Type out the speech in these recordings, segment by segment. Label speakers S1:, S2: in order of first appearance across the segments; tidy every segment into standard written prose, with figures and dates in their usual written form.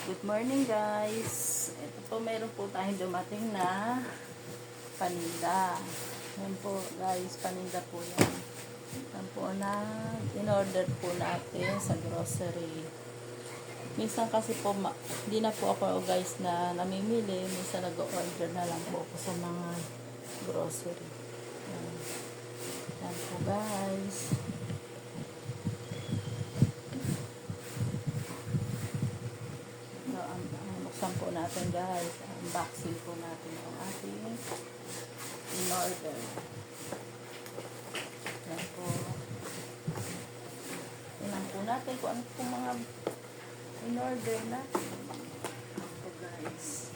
S1: Good morning guys. Ito po, meron po tayong dumating na paninda. Yan po guys, paninda po yan. Yan po na in-order po natin sa grocery. Minsan kasi po, hindi na po ako guys na namimili. Minsan nag-order na lang po ako sa mga grocery. Yan, yan po guys. Buksan po natin guys, unboxing po natin ang ating in-order. Yan po. Tingnan po natin kung ano po mga in-order natin. Yan po guys.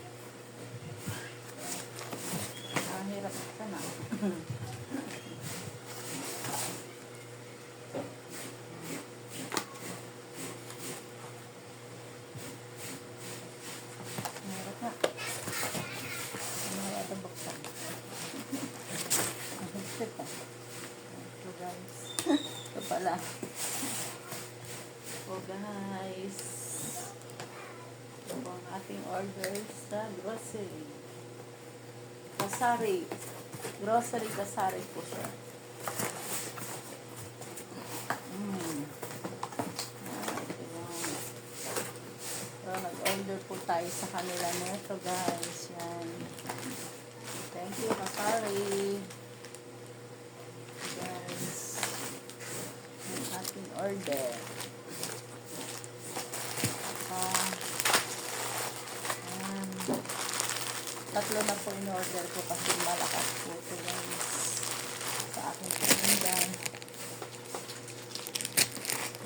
S1: Hirap ka na. Ito guys. Ito pala. So guys. Ito po ang ating order sa grocery. Kasari. Grocery kasari po siya. So nag-order po tayo sa kanila nito guys. Yan. Thank you kasari. Ating order. Tatlo na po in-order ko kasi malakas po ito guys sa aking paninda.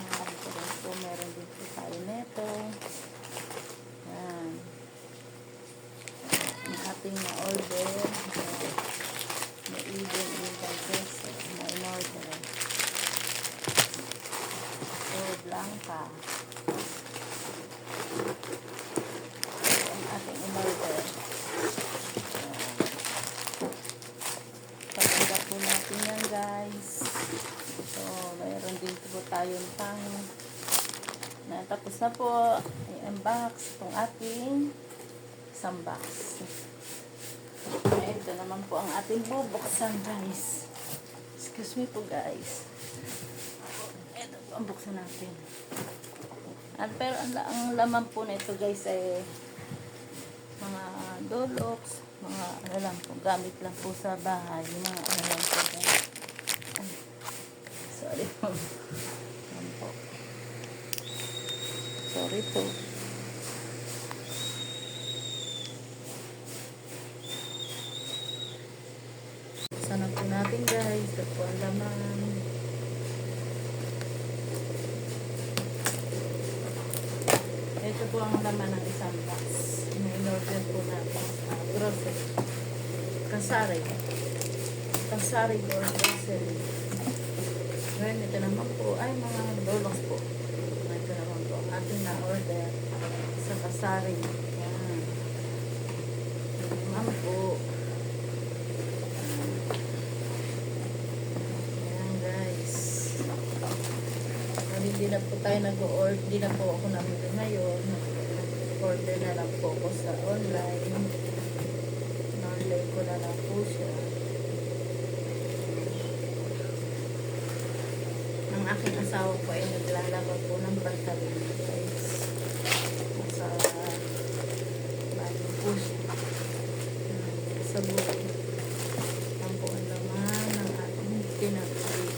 S1: Ito rin po, meron din po tayo neto. Yan. Ang ating na-order. May even peso na in-order. Blanca. Ang ating in-order. Patinda po natin yan guys. So, mayroon din po tayong pang na tapos na po i-unbox itong ating isang box. Ito naman po ang ating bubuksan guys. Excuse me po guys. Ang buksan natin. Pero ang laman po na ito guys ay mga doloks, mga ano lang po, gamit lang po sa bahay, mga ano lang po guys. Ay, sorry po. Yan po. Sorry po. Sana po natin guys, ito po ang laman. Ito po ang laman ng isang box. In-order po natin sa grocery. Kasari. Kasari grocery. Ngayon, ito naman po ay mga dolos po. Ito naman po ating na-order sa kasari. Yan. Ito naman po. Ayan guys. Hindi na po tayo nag-order, hindi na po ako namili ngayon. Order na lang po ako sa online. Online ko na lang po siya. Ang aking asawa po ay naglalaba po ng pantalon guys. Sa bago po siya. Sa buhay. Ang po ang laman ng ating pinag-order.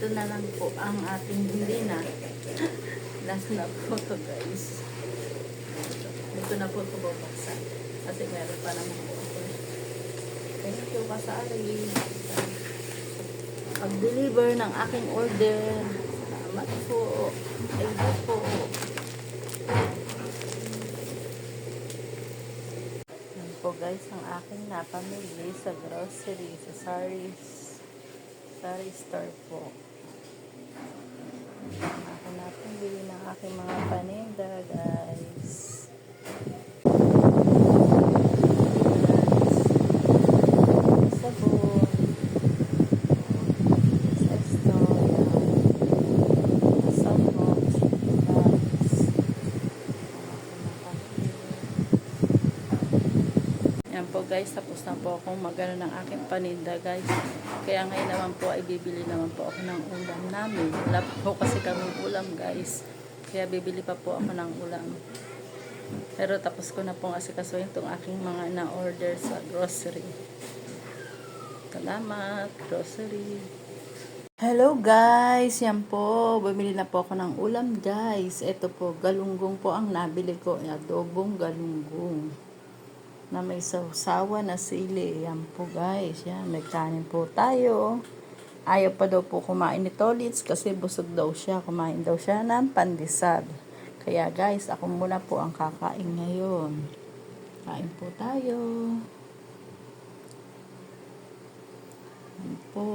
S1: Ito na lang po ang ating hindi na. Last na po to guys. Ito na po ito bubuksan. Kasi meron pa naman po ako. Thank you kasari. Pag-deliver ng aking order. Salamat po. Thank you po. Yan po guys ang aking napamili sa grocery, sa Saris. grocery store po. Ako natin bili ng aking mga paninda, guys. Sabon. Sesto. Sabon. Guys. Yan po guys, tapos na po akong magano ng aking paninda guys. Kaya ngayon naman po ay bibili naman po ako ng ulam namin. Wala po kasi kaming ulam guys. Kaya bibili pa po ako ng ulam. Pero tapos ko na pong asikasuhin itong aking mga na-order sa grocery. Salamat, grocery. Hello guys, yan po. Bumili na po ako ng ulam guys. Ito po, galunggong po ang nabili ko. Adobong galunggong. Na may sausawa na sili. Yan po guys. Yan, may kanin po tayo. Ayaw pa daw po kumain ni Tolits kasi busog daw siya. Kumain daw siya ng pandesal. Kaya guys, ako muna po ang kakain ngayon. Kain po tayo. Yan po.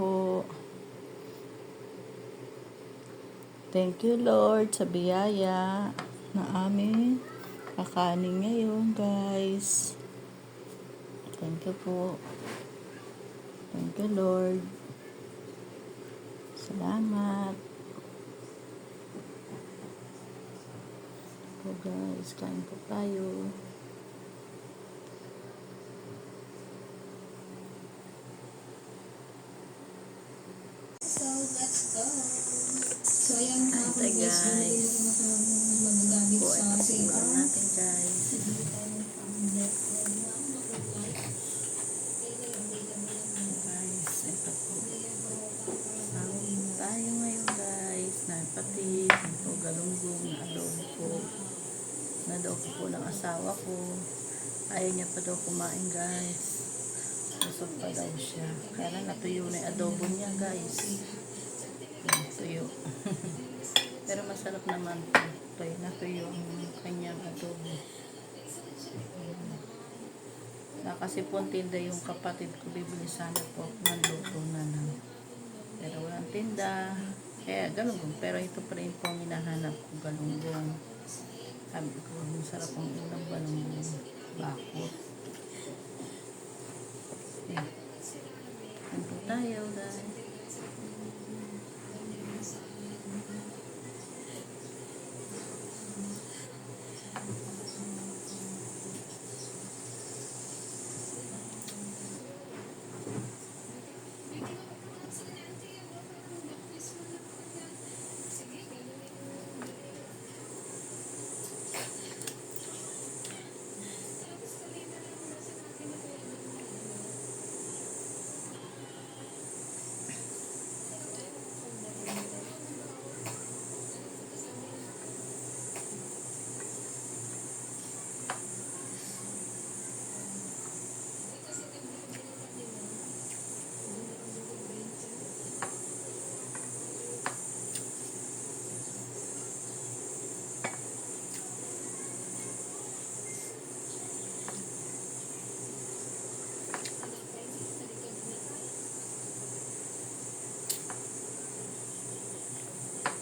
S1: Thank you Lord sa biyaya na amin kakanin ngayon guys. Thank you po. Thank you, Lord. Salamat. Po guys, kain po tayo.
S2: So, let's go. So, ayan mga
S1: Ate guys.
S2: magagamit
S1: Po,
S2: sa
S1: ito po
S2: CR.
S1: ulam natin guys. Ito po. Sahog tayo ngayon guys. Napatid. Ito galunggong na adobo po. Na-adobo po ng asawa ko. Ayaw niya pa daw kumain guys. Busog pa daw siya. Kaya lang natuyo na yung adobo niya guys. Tuyo. Pero masarap naman po. Natuyo ang kanyang adobo. Kasi po tinda yung kapatid ko, bibili sana po ng luto na lang. Pero walang tinda. Kaya galunggong. Pero ito pa rin po ang hinahanap ko, galunggong. Sabi ko, masarap ang ulam galunggong. Bakot. Okay. Ano tayo guys?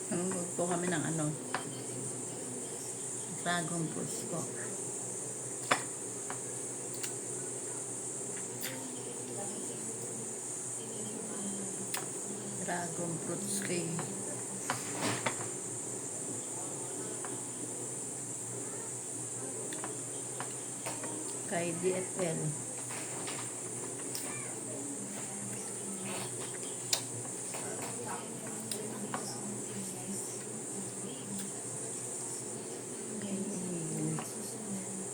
S1: Nanonood po kami ng dragon fruits po. Dragon fruits kay DFL.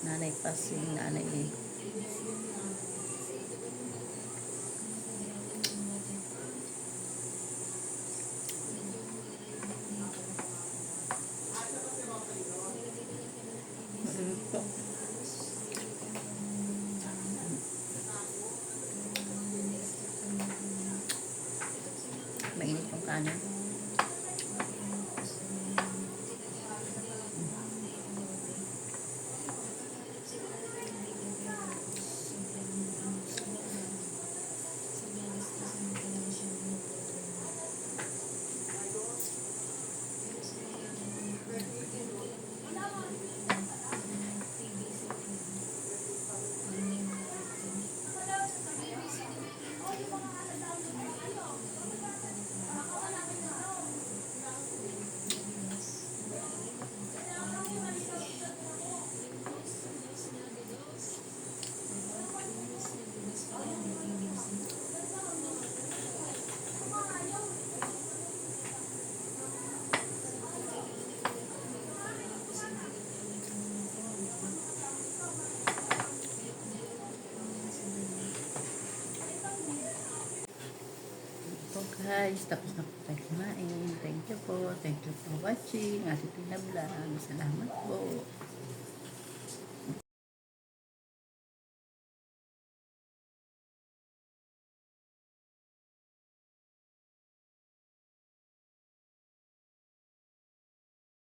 S1: Nanay Pasing, nanay mainit yung kanin. guys, tapos na po tayo kumain. Thank you po. Thank you for watching. Ate Tina Vlog. Salamat po.